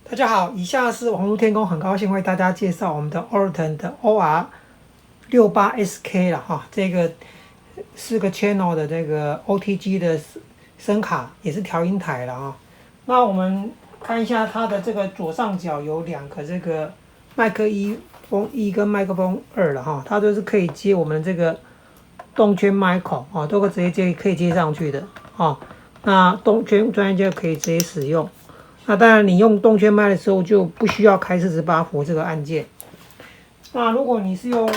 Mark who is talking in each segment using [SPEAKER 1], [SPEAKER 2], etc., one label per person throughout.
[SPEAKER 1] 大家好，以下是网络天空，很高兴为大家介绍我们的 Oraton 的 OR68SK 了哈，这个4个 channel 的这个 OTG 的声卡，也是调音台了啊。那我们看一下它的这个左上角有2个这个麦克风1跟麦克风2了哈，它都是可以接我们这个动圈麦孔啊，都可以接上去的啊。那动圈专业就可以直接使用。那当然，你用动圈麦的时候就不需要开48伏这个按键。那如果你是用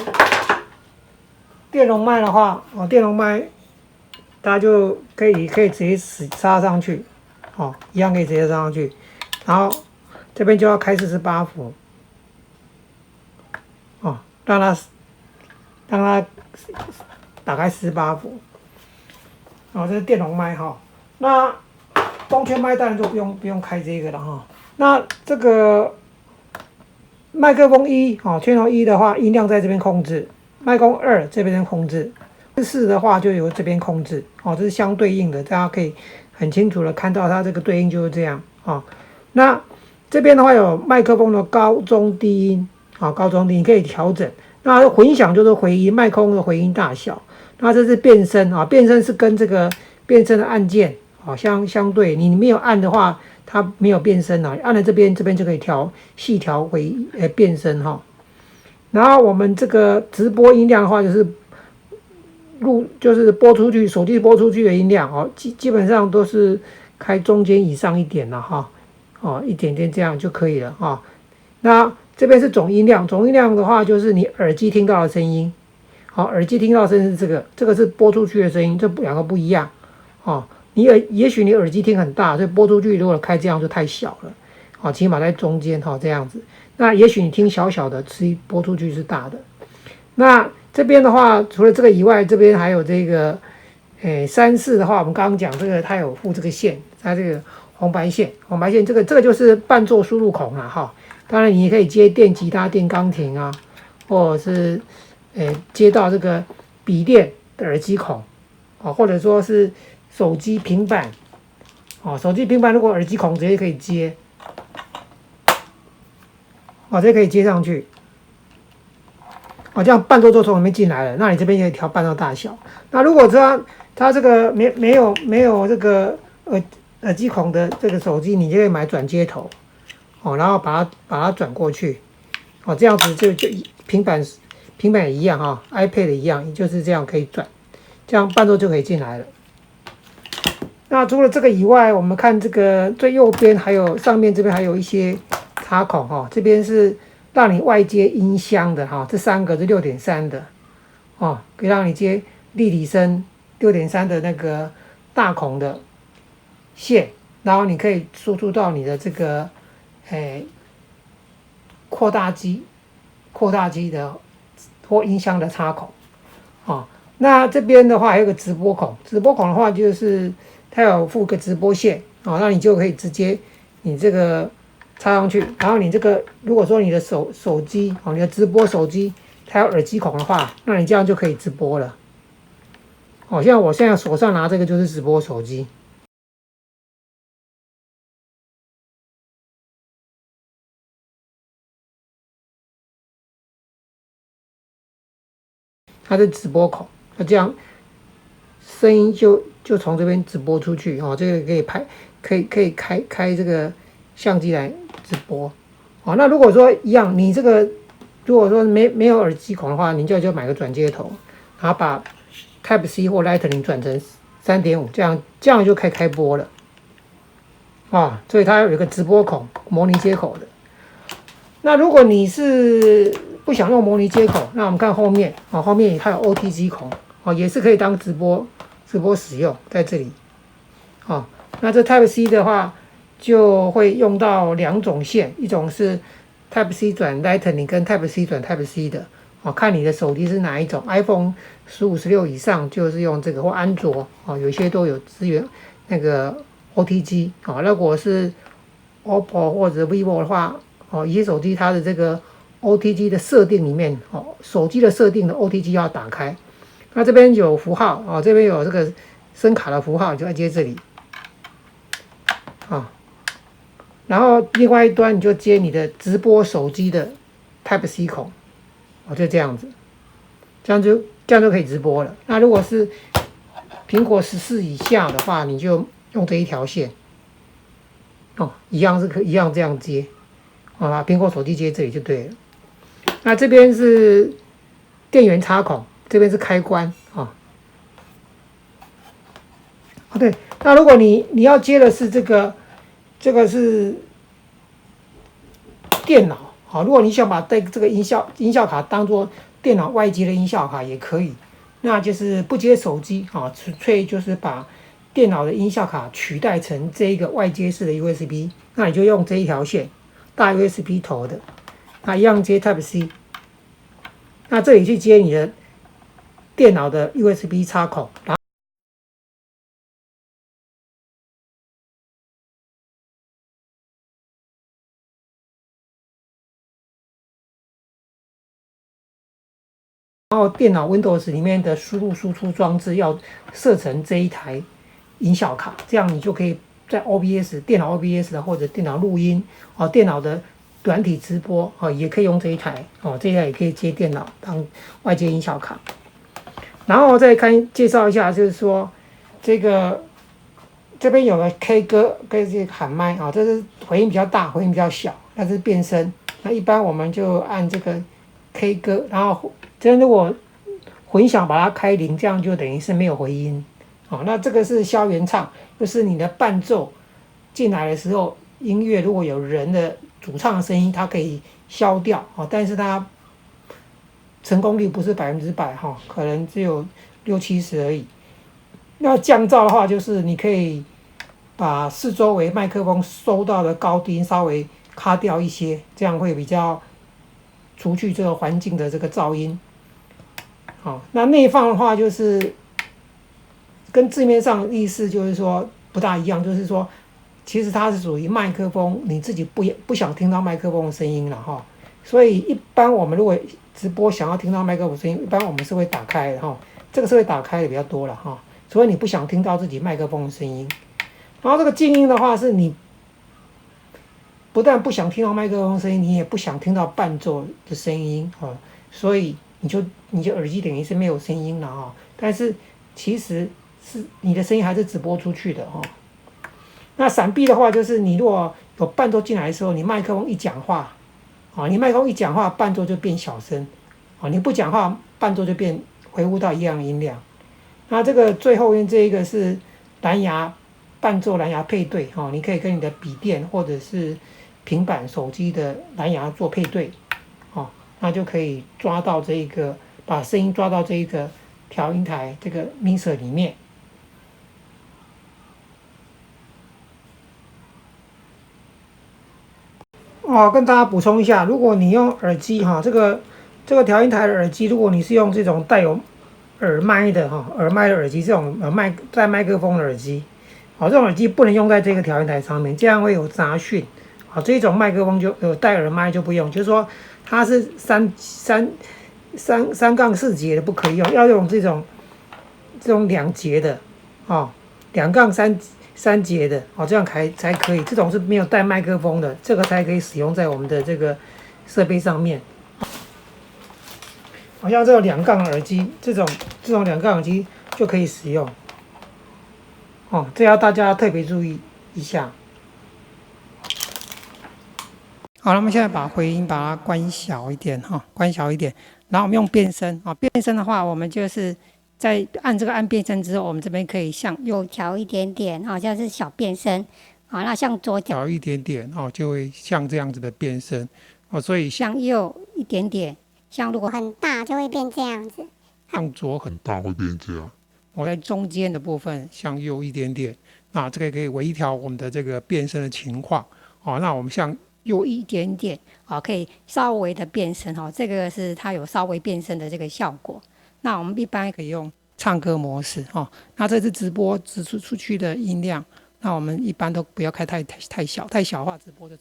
[SPEAKER 1] 电容麦的话，电容麦它就可以直接插上去，一样可以直接插上去。然后这边就要开48伏，让它打开48伏。这是电容麦哈。那动圈麦当然就不用开这个了哈。那这个麦克风channel 1的话，音量在这边控制；麦克风2这边控制；4的话就由这边控制。这是相对应的，大家可以很清楚的看到它这个对应就是这样那这边的话有麦克风的高中低音高中低音可以调整。那混响就是回音，麦克风的回音大小。那这是变声变声是跟这个变声的按键相对，你没有按的话，它没有变声按了这边就可以细调回变声然后我们这个直播音量的话，就是播出去，手机播出去的音量基本上都是开中间以上一点了一点点这样就可以了那这边是总音量，总音量的话就是你耳机听到的声音耳机听到的声音是这个是播出去的声音，这2个不一样也许你耳机听很大，所以播出去如果开这样就太小了起码在中间这样子。那也许你听小小的，播出去是大的。那这边的话，除了这个以外，这边还有这个34的话，我们刚刚讲这个它有附这个线，它这个红白线这个就是伴奏输入孔当然你也可以接电吉他、电钢琴或者是接到这个笔电的耳机孔或者说是手机、平板手机、平板如果耳机孔直接可以接直接可以接上去这样伴奏就从里面进来了。那你这边可以调伴奏大小。那如果它这个没有这个耳机孔的这个手机，你就可以买转接头然后把它转过去这样子就平板也一样iPad 一样，就是这样可以转，这样伴奏就可以进来了。那除了这个以外，我们看这个最右边还有上面这边还有一些插孔这边是让你外接音箱的这3个是 6.3 的可以让你接立体声 6.3 的那个大孔的线，然后你可以输出到你的这个扩大机的或音箱的插孔那这边的话还有个直播孔的话就是它有附个直播线那你就可以直接你这个插上去，然后你这个如果说你的手机你的直播手机它有耳机孔的话，那你这样就可以直播了像我现在手上拿这个就是直播手机，它是直播孔，那这样声音就从这边直播出去这个可以开这个相机来直播那如果说一样，你这个如果说没有耳机孔的话，你就买个转接头，然后把 Type C 或 Lightning 转成 3.5， 这样就可以开播了所以它有一个直播孔，模拟接口的。那如果你是不想用模拟接口，那我们看后面后面它有 OTG 孔也是可以当直播使用，在这里那这 Type C 的话就会用到2种线，一种是 Type C 转 Lightning 跟 Type C 转 Type C 的看你的手机是哪一种 ，iPhone 15、16以上就是用这个，或安卓有一些都有支援那个 OTG 那如果是 OPPO 或者 vivo 的话一些手机它的这个 OTG 的设定里面手机的设定的 OTG 要打开。那这边有符号这边有这个声卡的符号，就要接这里然后另外一端你就接你的直播手机的 Type C 孔，就这样子，这样就可以直播了。那如果是苹果14以下的话，你就用这一条线，一样这样接，苹果手机接这里就对了。那这边是电源插孔，这边是开关对，那如果你要接的是这个是电脑，如果你想把这个音效卡当做电脑外接的音效卡也可以，那就是不接手机纯粹就是把电脑的音效卡取代成这一个外接式的 USB， 那你就用这一条线大 USB 头的，那一样接 Type C， 那这里去接你的电脑的 USB 插孔，然后电脑 Windows 里面的输入输出装置要设成这一台音效卡，这样你就可以在 OBS 电脑 OBS 的或者电脑录音电脑的软体直播也可以用这一台这一台也可以接电脑当外接音效卡。然后再介绍一下，就是说这边有个 K 歌跟这个喊麦这是回音比较大，回音比较小，那是变声。那一般我们就按这个 K 歌，然后如果混响把它开0，这样就等于是没有回音。那这个是消原唱，就是你的伴奏进来的时候，音乐如果有人的主唱的声音，它可以消掉但是它成功率不是100%可能只有60-70%而已。那降噪的话，就是你可以把四周围麦克风收到的高低音稍微卡掉一些，这样会比较除去这个环境的这个噪音。那内放的话，就是跟字面上的意思就是说不大一样，就是说其实它是属于麦克风，你自己不想听到麦克风的声音了所以一般我们如果直播想要听到麦克风声音，一般我们是会打开的这个是会打开的比较多了所以你不想听到自己麦克风的声音。然后这个静音的话，是你不但不想听到麦克风声音，你也不想听到伴奏的声音所以你就耳机等于是没有声音了但是其实是你的声音还是直播出去的那闪避的话，就是你如果有伴奏进来的时候，你麦克风一讲话伴奏就变小声你不讲话，伴奏就变回复到一样的音量。那这个最后面这一个是蓝牙伴奏蓝牙配对你可以跟你的笔电或者是平板手机的蓝牙做配对那就可以抓到把声音抓到这一个调音台这个 mixer 里面。跟大家补充一下，如果你用耳机这个调音台的耳机，如果你是用这种带有耳麦的耳机，这种带麦克风的耳机这种耳机不能用在这个调音台上面，这样会有杂讯这种麦克风就有带耳麦就不用，就是说它是3/4节的不可以用，要用这种2节的2/3节的这样才可以。这种是没有带麦克风的，这个才可以使用在我们的这个设备上面。好像这种2杠耳机，这种2杠耳机就可以使用这要大家特别注意一下。好，那我们现在把回音把它关小一点然后我们用变声变声的话，我们就是在按变声之后，我们这边可以向右调一点点像是小变声那向左调一点点就会像这样子的变声所以向右一点点，像如果
[SPEAKER 2] 很大就会变这样子，
[SPEAKER 1] 向左很大会变这样。我在中间的部分向右一点点，那这个可以微调我们的这个变声的情况那我们向右一点点可以稍微的变声这个是它有稍微变声的这个效果。那我们一般可以用唱歌模式那这是直播直出去的音量，那我们一般都不要开太小，太小的话直播就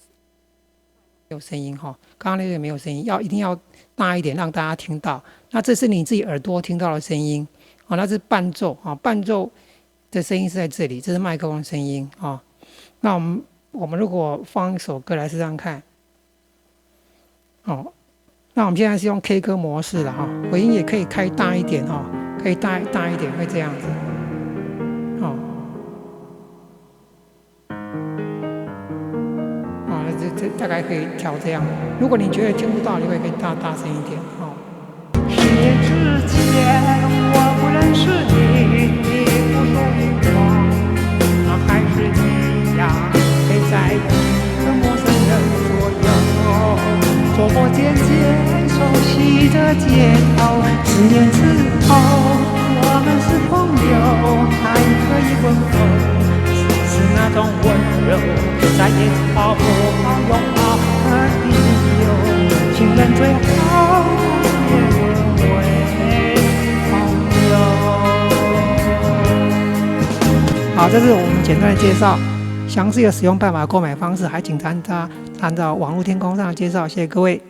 [SPEAKER 1] 没有声音刚刚那个没有声音，一定要大一点让大家听到。那这是你自己耳朵听到的声音那是伴奏伴奏的声音是在这里，这是麦克风的声音那我们我们如果放一首歌来试试看，哦，那我们现在是用 K 歌模式的哈，回音也可以开大一点哈，可以大一点，会这样子，哦，哦，这大概可以调这样。如果你觉得听不到，你会可以大声一点哦。
[SPEAKER 3] 10年之前我不认识你，你不说我，还是一样陪在一个陌生人左右，走过渐渐熟悉的街头。10年之后我们是朋友，还可以问候，是那种温柔，再也找不到拥抱的理由。情人最好也为朋友。
[SPEAKER 1] 好，这是我们简单的介绍，详细的使用办法、购买方式，还请参照网络天空上的介绍。谢谢各位。